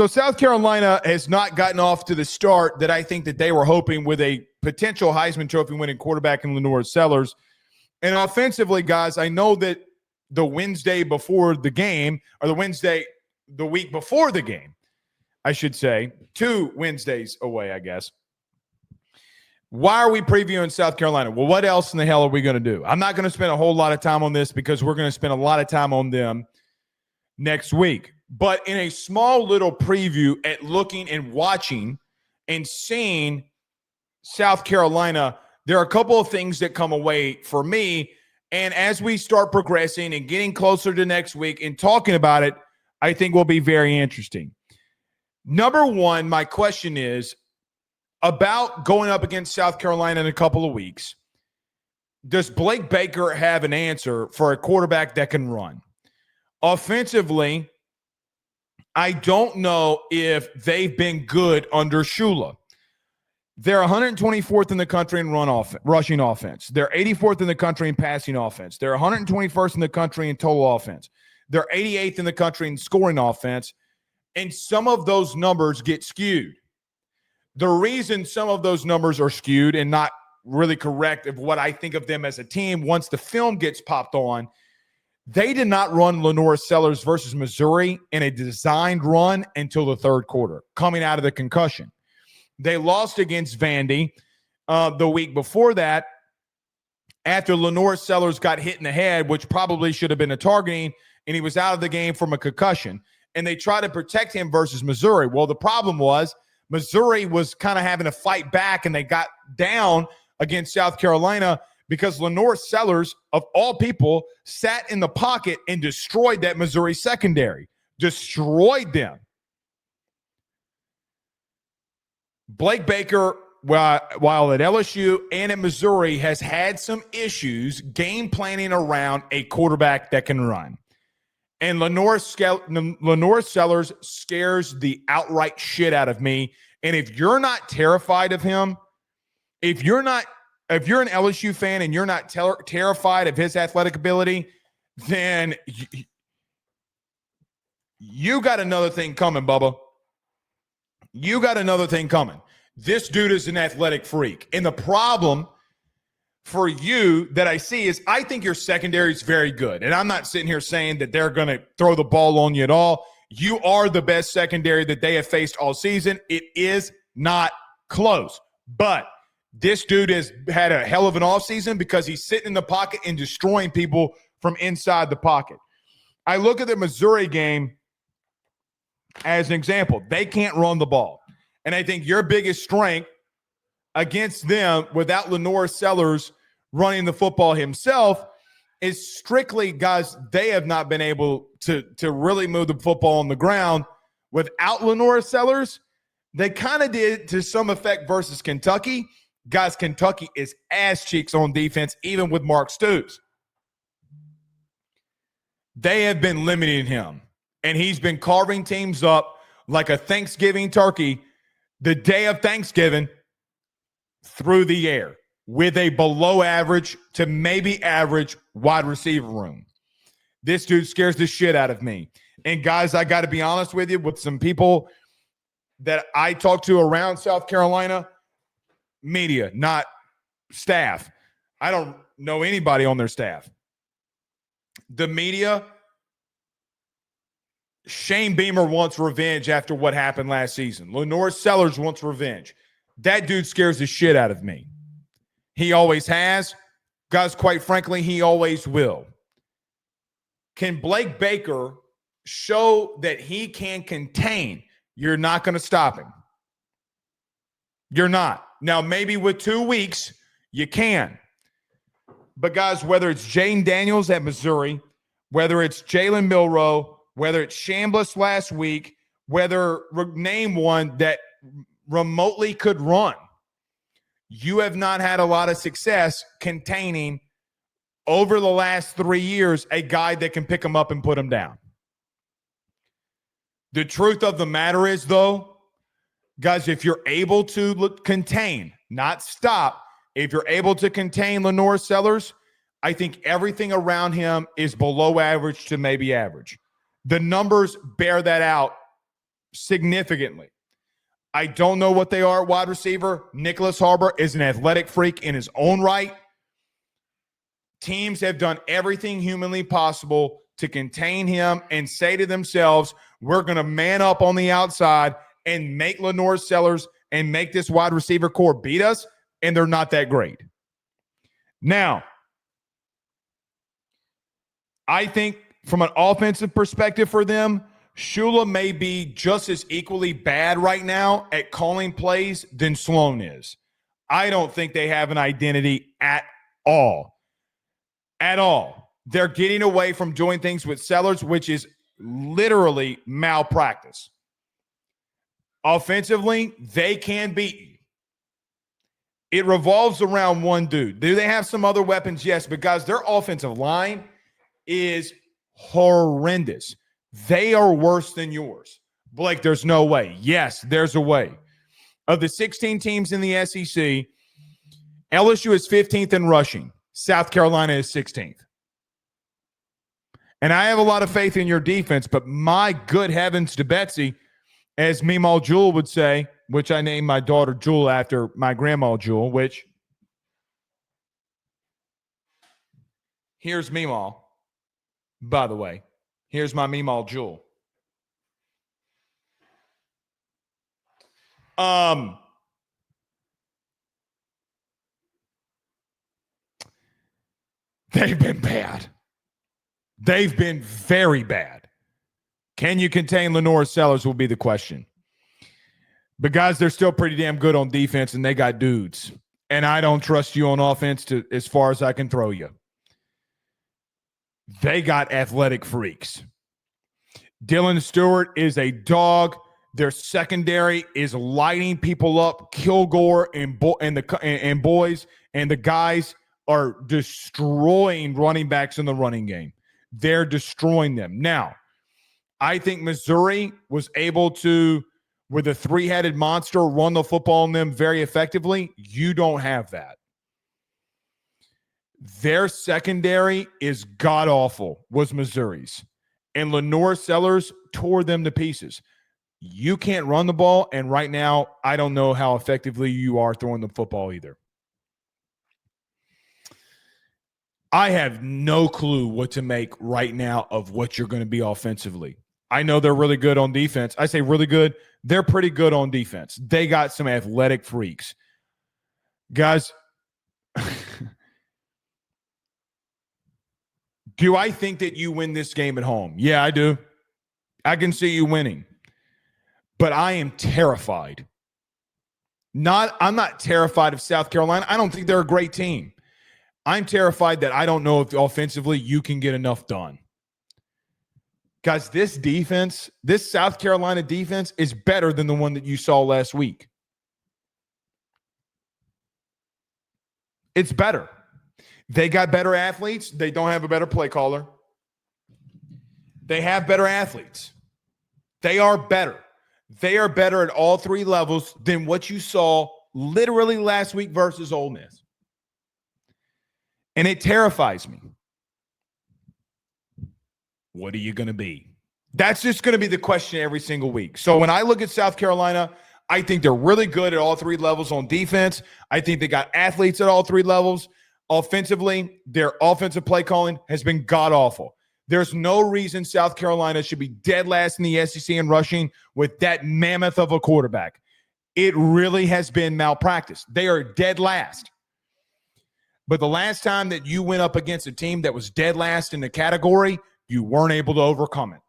So South Carolina has not gotten off to the start that I think that they were hoping with a potential Heisman Trophy winning quarterback in LaNorris Sellers. And offensively, guys, I know that the Wednesday before the game, or the week before the game, I should say, 2 Wednesdays away, I guess. Why are we previewing South Carolina? Well, what else in the hell are we going to do? I'm not going to spend a whole lot of time on this because we're going to spend a lot of time on them next week. But in a small little preview at looking and watching and seeing South Carolina, there are a couple of things that come away for me. And as we start progressing and getting closer to next week and talking about it, I think will be very interesting. Number one, my question is about going up against South Carolina in a couple of weeks. Does Blake Baker have an answer for a quarterback that can run? Offensively, I don't know if they've been good under Shula. They're 124th in the country in rushing offense. They're 84th in the country in passing offense. They're 121st in the country in total offense. They're 88th in the country in scoring offense. And some of those numbers get skewed. The reason some of those numbers are skewed and not really correct of what I think of them as a team once the film gets popped on, they did not run LaNorris Sellers versus Missouri in a designed run until the third quarter, coming out of the concussion. They lost against Vandy the week before that after LaNorris Sellers got hit in the head, which probably should have been a targeting, and he was out of the game from a concussion. And they tried to protect him versus Missouri. Well, the problem was Missouri was kind of having to fight back, and they got down against South Carolina because LaNorris Sellers, of all people, sat in the pocket and destroyed that Missouri secondary. Destroyed them. Blake Baker, while at LSU and at Missouri, has had some issues game planning around a quarterback that can run. And LaNorris Sellers scares the outright shit out of me. And if you're not terrified of him, if you're an LSU fan and you're not terrified of his athletic ability, then you got another thing coming, Bubba. You got another thing coming. This dude is an athletic freak. And the problem for you that I see is I think your secondary is very good. And I'm not sitting here saying that they're going to throw the ball on you at all. You are the best secondary that they have faced all season. It is not close. But this dude has had a hell of an offseason because he's sitting in the pocket and destroying people from inside the pocket. I look at the Missouri game as an example. They can't run the ball. And I think your biggest strength against them without LaNorris Sellers running the football himself is strictly, guys, they have not been able to really move the football on the ground. Without LaNorris Sellers, they kind of did to some effect versus Kentucky. Guys, Kentucky is ass cheeks on defense, even with Mark Stoops. They have been limiting him, and he's been carving teams up like a Thanksgiving turkey the day of Thanksgiving through the air with a below average to maybe average wide receiver room. This dude scares the shit out of me. And guys, I got to be honest with you, with some people that I talk to around South Carolina, media, not staff. I don't know anybody on their staff. The media, Shane Beamer wants revenge after what happened last season. LaNorris Sellers wants revenge. That dude scares the shit out of me. He always has. Guys, quite frankly, he always will. Can Blake Baker show that he can contain? You're not going to stop him. You're not. Now, maybe with 2 weeks, you can. But, guys, whether it's Jaden Daniels at Missouri, whether it's Jalen Milroe, whether it's Chambliss last week, whether name one that remotely could run, you have not had a lot of success containing over the last 3 years a guy that can pick him up and put him down. The truth of the matter is, though, guys, if you're able to contain, not stop, if you're able to contain LaNorris Sellers, I think everything around him is below average to maybe average. The numbers bear that out significantly. I don't know what they are at wide receiver. Nicholas Harbor is an athletic freak in his own right. Teams have done everything humanly possible to contain him and say to themselves, we're going to man up on the outside and make LaNorris Sellers and make this wide receiver core beat us, and they're not that great. Now, I think from an offensive perspective for them, Shula may be just as equally bad right now at calling plays than Sloan is. I don't think they have an identity at all. At all. They're getting away from doing things with Sellers, which is literally malpractice. Offensively, they can beat you. It revolves around one dude. Do they have some other weapons? Yes, because their offensive line is horrendous. They are worse than yours. Blake, there's no way. Yes, there's a way. Of the 16 teams in the SEC, LSU is 15th in rushing. South Carolina is 16th. And I have a lot of faith in your defense, but my good heavens to Betsy, as Meemaw Jewel would say, which I named my daughter Jewel after my grandma Jewel, which here's Meemaw, by the way. Here's my Meemaw Jewel. They've been bad. They've been very bad. Can you contain LaNorris Sellers will be the question. But guys, they're still pretty damn good on defense, and they got dudes. And I don't trust you on offense to as far as I can throw you. They got athletic freaks. Dylan Stewart is a dog. Their secondary is lighting people up. Kilgore and boys and the guys are destroying running backs in the running game. They're destroying them. Now, I think Missouri was able to, with a three-headed monster, run the football on them very effectively. You don't have that. Their secondary is god-awful, was Missouri's. And LaNorris Sellers tore them to pieces. You can't run the ball, and right now, I don't know how effectively you are throwing the football either. I have no clue what to make right now of what you're going to be offensively. I know they're really good on defense. I say really good. They're pretty good on defense. They got some athletic freaks. Guys, do I think that you win this game at home? Yeah, I do. I can see you winning. But I am terrified. I'm not terrified of South Carolina. I don't think they're a great team. I'm terrified that I don't know if offensively you can get enough done. Guys, this defense, this South Carolina defense is better than the one that you saw last week. It's better. They got better athletes. They don't have a better play caller. They have better athletes. They are better. They are better at all three levels than what you saw literally last week versus Ole Miss. And it terrifies me. What are you going to be? That's just going to be the question every single week. So when I look at South Carolina, I think they're really good at all three levels on defense. I think they got athletes at all three levels. Offensively, their offensive play calling has been god-awful. There's no reason South Carolina should be dead last in the SEC in rushing with that mammoth of a quarterback. It really has been malpractice. They are dead last. But the last time that you went up against a team that was dead last in the category, you weren't able to overcome it.